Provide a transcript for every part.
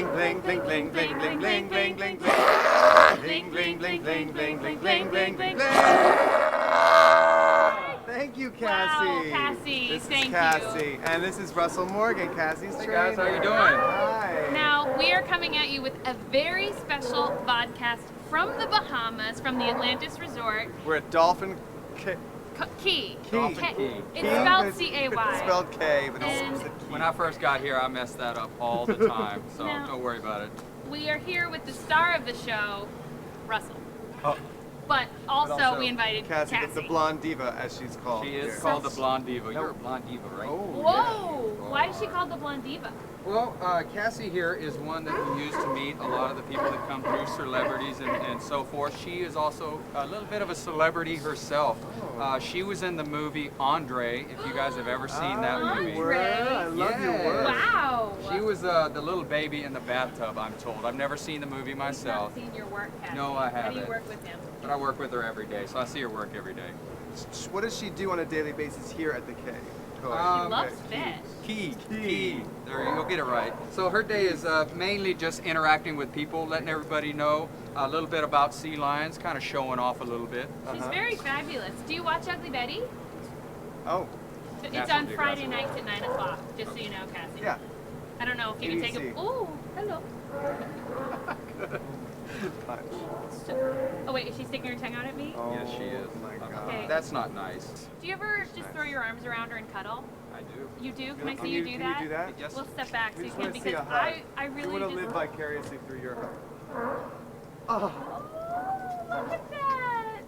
bling bling bling bling bling bling bling bling bling bling bling bling bling bling bling bling bling bling bling. Thank you, Cassie. Wow, Cassie, this thank is Cassie, and this is Russell Morgan, Cassie's Hey trainer. guys, how you doing? Hi. Now, we are coming at you with a very special podcast from the Bahamas, from the Atlantis Resort. We're at Dolphin Key. Dolphin Key. It's spelled C-A-Y. It's spelled K, but And- it's a key. When I first got here, I messed that up all the time, so No. don't worry about it. We are here with the star of the show, Russell. Oh, But also, also we invited Cassie, Cassie. the blonde diva, as she's called. she is here. called the Blonde Diva. You're a Blonde Diva, right? Oh, Whoa! Why is she called the Blonde Diva? Well, Cassie here is one that we use to meet a lot of the people that come through, celebrities and so forth. She is also a little bit of a celebrity herself. She was in the movie Andre, if you guys have ever seen that movie. You were? I love your Yeah. work. Wow! She was the little baby in the bathtub, I'm told. I've never seen the movie I've myself, not seen your work, Cassie. No, I How do you haven't. work with him? but I work with her every day, so I see her work every day. What does she do on a daily basis here at the K? She loves fish. Key. Key. There you go, get it right. So her day is mainly just interacting with people, letting everybody know a little bit about sea lions, kind of showing off a little bit. She's very fabulous. Do you watch Ugly Betty? Oh, It's National on Friday Geographic. nights at 9 o'clock, just so you know, Cassie. yeah. I don't know if you can take ABC. a... Ooh, hello. Oh wait, is she sticking her tongue out at me? Oh, Yes, she is. my God. Okay. That's not nice. Do you ever just throw your arms around her and cuddle? I do. You do? Can I Can see you do can that? you do that? Yes. We'll step back so We you just can, want to see because a hug. I We really want to just... live vicariously through your hug. Oh, Oh, look at that!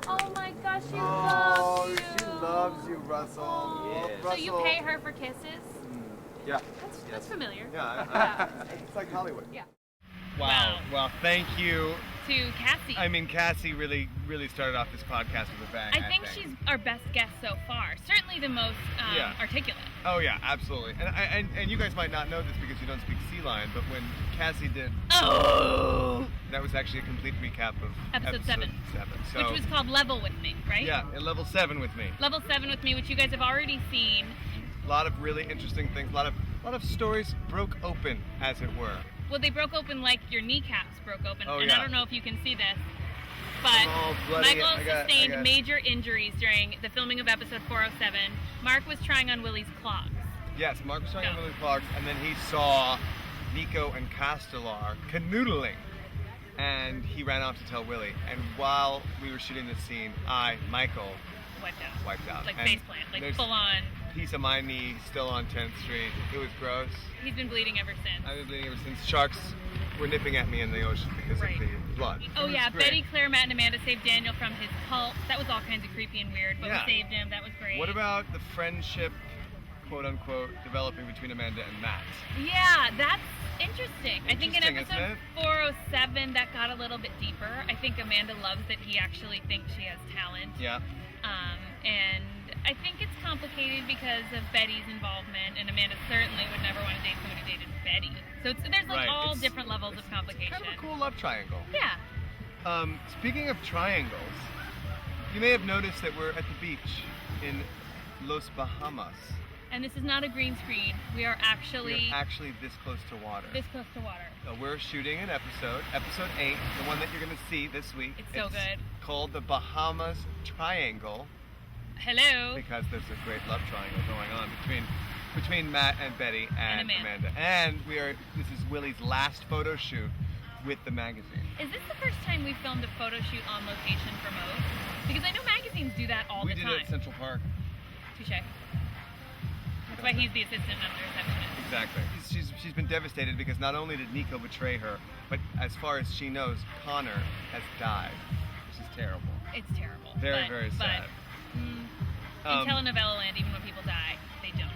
Oh my gosh, she oh, loves you! she loves you, Russell. Oh. Yes. So you pay her for kisses? Yeah. That's familiar. Yeah, it's like Hollywood. Yeah. Wow. Well, thank you. To Cassie. I mean, Cassie really started off this podcast with a bang. I think she's our best guest so far. Certainly the most Yeah. articulate. Oh yeah, absolutely. And you guys might not know this because you don't speak sea lion, but when Cassie did, Oh! that was actually a complete recap of Episode 7. So, Which was called Level With Me, right? yeah, at level 7 with me. Level 7 With Me, which you guys have already seen. A lot of really interesting things. A lot of stories broke open, as it were. Well, they broke open like your kneecaps broke open. Oh, and yeah. I don't know if you can see this, but Oh, bloody- Michael I got- sustained major injuries during the filming of episode 407. Mark was trying on Willie's clogs. Yes, Mark was talking No. about Willie Clarks, and then he saw Nico and Castellar canoodling, and he ran off to tell Willie. And while we were shooting this scene, Michael, Wiped out. Like And faceplant, like there's full on. a piece of my knee still on 10th Street. It was gross. He's been bleeding ever since. I've been bleeding ever since. Sharks were nipping at me in the ocean because Right. of the blood. Oh It was yeah, great. Betty, Claire, Matt, and Amanda saved Daniel from his cult. That was all kinds of creepy and weird, but Yeah. we saved him. That was great. What about the friendship, quote unquote, developing between Amanda and Matt? Yeah, that's interesting. I think in Interesting, isn't episode 407 that got a little bit deeper. I think Amanda loves that he actually thinks she has talent. Yeah. And I think it's complicated because of Betty's involvement, and Amanda certainly would never want to date somebody who dated Betty. So there's like Right. all It's- different levels of complication. Kind of a cool love triangle. Yeah. Speaking of triangles, you may have noticed that we're at the beach in Los Bahamas. And this is not a green screen. We are actually We're actually this close to water. this close to water. We're shooting an episode 8, the one that you're going to see this week. It's so good. Called the Bahamas Triangle Hello. because there's a great love triangle going on between Matt and Betty and Amanda. And this is Willie's last photo shoot with the magazine. Is this the first time we filmed a photo shoot on location for Mode? Because I know magazines do that all we the did time. it at Central Park. Touche. That's why he's the assistant, not the receptionist. Exactly. She's been devastated because not only did Nico betray her, but as far as she knows, Connor has died, which is terrible. It's terrible. Very, very sad. In Um, telenovela land, even when people die, they don't.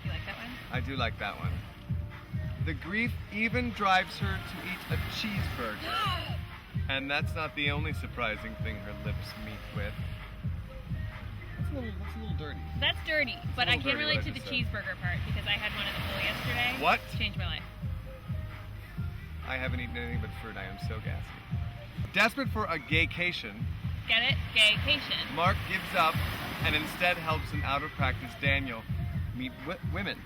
You like that one? I do like that one. The grief even drives her to eat a cheeseburger. And that's not the only surprising thing her lips meet with. That's a little dirty. That's dirty, but a I little can't dirty relate what to I the just said. cheeseburger part because I had one at the pool yesterday. What? It's changed my life. I haven't eaten anything but fruit. I am so gassy. Desperate for a gaycation, Get it? Gaycation. Mark gives up and instead helps an out-of-practice Daniel meet women.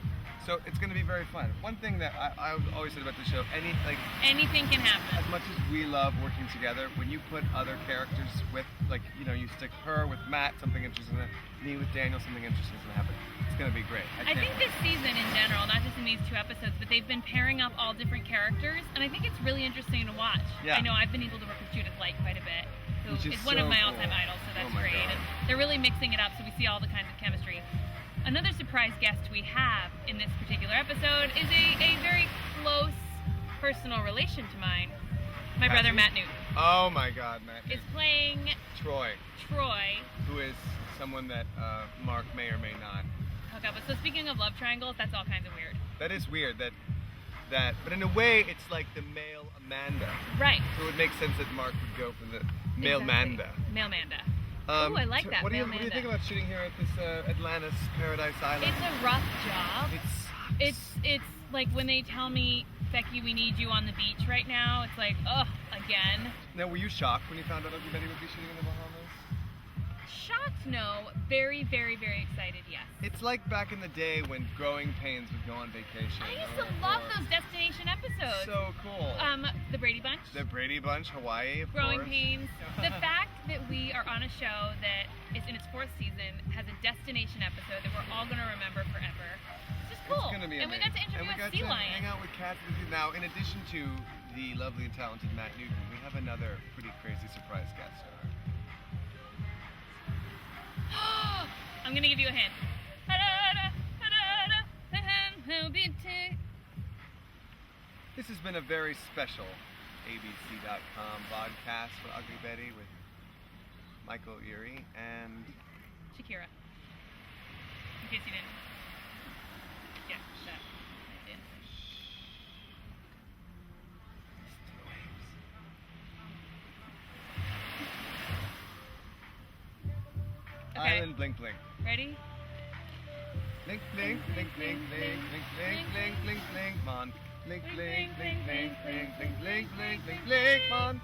So it's going to be very fun. One thing that I always said about the show, Anything can happen. as much as we love working together, when you put other characters with, you stick her with Matt, something interesting, me with Daniel, something interesting is going to happen. It's going to be great. I think this season in general, not just in these 2 episodes, but they've been pairing up all different characters, and I think it's really interesting to watch. Yeah. I know I've been able to work with Judith Light quite a bit, who Which is is one of so my cool. all-time idols, so that's Oh my great. God. And they're really mixing it up, so we see all the kinds of chemistry. Another surprise guest we have in this particular episode is a very close personal relation to mine. My brother Matt Newton Oh my God, Matt. is playing Troy, Troy. who is someone that Mark may or may not. hook up with. So speaking of love triangles, that's all kinds of weird. That is weird. But in a way, it's like the male Amanda. Right. So it would make sense that Mark would go for the male Exactly. Manda. Male Manda. Ooh, I like that, What do you male think Manda. about shooting here at this Atlantis Paradise Island? It's a rough job. It sucks. It's like when they tell me, Becky, we need you on the beach right now. It's like, ugh, again. Now, were you shocked when you found out everybody would be shooting in the Bahamas? Shocked, no. Very, very, very excited, yes. It's like back in the day when Growing Pains would go on vacation. I used to love those destination episodes. So cool. The Brady Bunch. The Brady Bunch, Hawaii, of Growing course. Pains. The fact that we are on a show that is in its 4th season, has a destination episode that we're all going to remember forever. It's just cool. It's gonna be and we amazing. got to interview and we a got sea to lion. hang out with cats. Now, in addition to the lovely and talented Matt Newton, we have another pretty crazy surprise guest star. I'm going to give you a hint. This has been a very special ABC.com podcast for Ugly Betty with Michael Erie and Shakira. In case you didn't. Yeah, that. I did. Okay. Island Blink Blink. Ready? Blink blink blink blink blink blink blink blink blink blink mon. Blink blink blink blink blink blink blink blink blink blink mon.